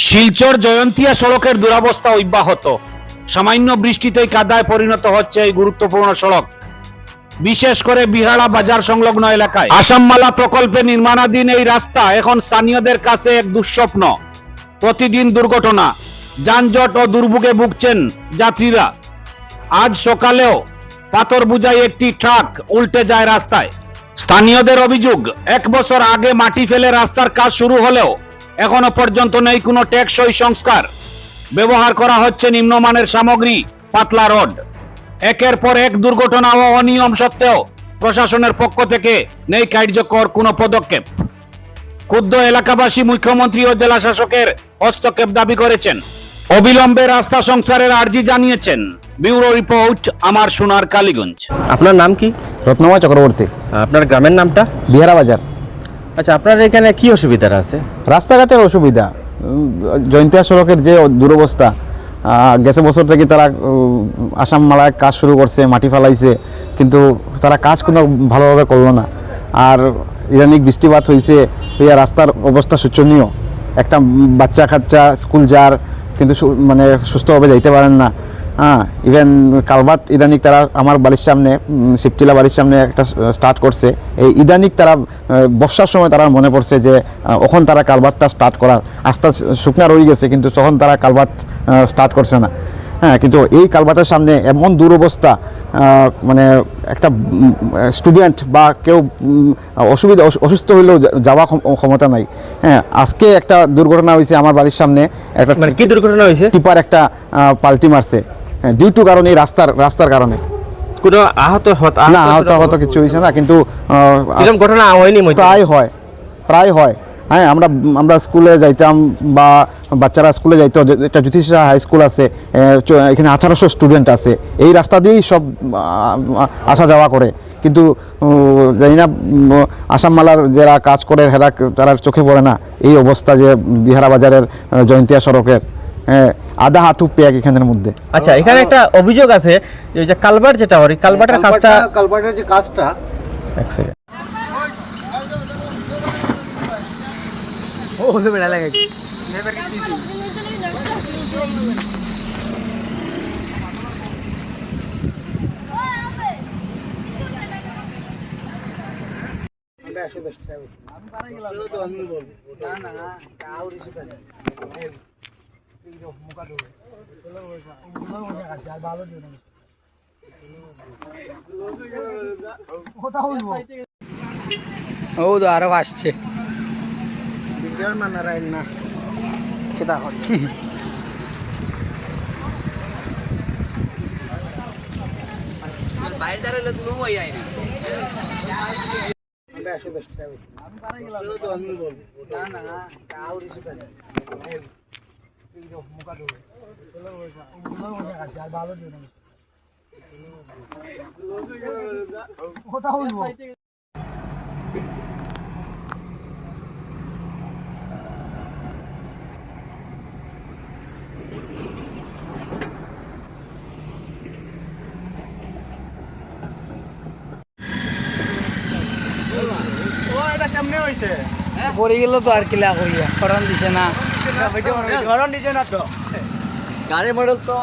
শিলচর জয়ন্তিয়া সড়কের দুরবস্থা অব্যাহত। সামান্য বৃষ্টিতেই কাদায় পরিণত হচ্ছে এই গুরুত্বপূর্ণ সড়ক, বিশেষ করে বিহাড়া বাজার সংলগ্ন এলাকায়। আসামমালা প্রকল্পে নির্মাণাধীন এই রাস্তা এখন স্থানীয়দের কাছে এক দুঃস্বপ্ন। প্রতিদিন দুর্ঘটনা, যানজট ও দুর্ভোগে ভুগছেন যাত্রীরা। আজ সকালেও পাথর বোঝাই একটি ট্রাক উল্টে যায় রাস্তায়। স্থানীয়দের অভিযোগ, 1 বছর আগে মাটি ফেলে রাস্তার কাজ শুরু হলেও এখনো পর্যন্ত নেই কোনো টেকসই সংস্কার। ব্যবহার করা হচ্ছে নিম্নমানের সামগ্রী, পাতলা রড। একের পর এক দুর্ঘটনা ও অনিয়ম সত্ত্বেও প্রশাসনের পক্ষ থেকে নেই কার্যকর কোনো পদক্ষেপ। ক্ষুব্ধ এলাকাবাসী মুখ্যমন্ত্রী ও জেলা শাসকের হস্তক্ষেপ দাবি করেছেন। অবিলম্বে রাস্তা সংস্কারের আর্জি জানিয়েছেন। ব্যুরো রিপোর্ট, আমার সোনার কালীগঞ্জ। আপনার নাম কি? রত্নময় চক্রবর্তী। আপনার গ্রামের নামটা? বিহারা বাজার। আচ্ছা, আপনার এখানে কি অসুবিধা আছে? রাস্তাঘাটের অসুবিধা, জয়ন্তিয়া সড়কের যে দুরবস্থা। গেছে বছর থেকে তারা আসাম মালায় কাজ শুরু করছে, মাটি ফেলাইছে, কিন্তু তারা কাজ কোনো ভালোভাবে করলো না। আর ইদানিং বৃষ্টিপাত হয়েছে, রাস্তার অবস্থা শোচনীয়। একটা বাচ্চা কাচ্চা স্কুল যার, কিন্তু মানে সুস্থভাবে যাইতে পারেন না। ইভেন কালভার্ট ইদানিক তারা আমার বাড়ির সামনে, শিবটিলা বাড়ির সামনে একটা স্টার্ট করছে। এই ইদানিক তারা বর্ষার সময় তারা মনে পড়ছে যে ওখান তারা কালভার্টটা স্টার্ট করার, আস্তে শুকনা রয়ে গেছে, কিন্তু তখন তারা কালভার্ট স্টার্ট করছে না। কিন্তু এই কালভার্টের সামনে এমন দুরবস্থা, মানে একটা স্টুডেন্ট বা কেউ অসুস্থ হইলেও যাওয়া ক্ষমতা নাই। আজকে একটা দুর্ঘটনা হয়েছে আমার বাড়ির সামনে। একটা মানে কি দুর্ঘটনা হয়েছে? টিপার একটা পাল্টি মারছে, ডিউ টু কারণে এই রাস্তার কারণে। কোনো আহত না, আহত কিছু হয়েছে না, কিন্তু এরকম ঘটনা হয়নি? প্রায় হয়। আমরা স্কুলে যাইতাম বা বাচ্চারা স্কুলে যাইতো, একটা জ্যোতিষা হাই স্কুল আছে, এখানে 1800 স্টুডেন্ট আছে। এই রাস্তা দিয়েই সব আসা যাওয়া করে, কিন্তু জানি না আসামমালার যারা কাজ করে তারা চোখে পড়ে না এই অবস্থা যে বিহারা বাজারের জয়ন্তিয়া সড়কের আধা হাঁটু পেক এখানের মধ্যে। আচ্ছা, এখানে একটা অভিযোগ আছে যে কালভার্ট যেটা হয়, কালভার্টের যে কাজটা এক সেকেন্ড। ಹೌದು ಅರವ ಅಷ್ಟೇ ನಾರಾಯಣ পড়ে গেল তো আর কিলা করিয়া, হরণ দিছে না, হরণ দিছে না তো গাড়ি মডেল তো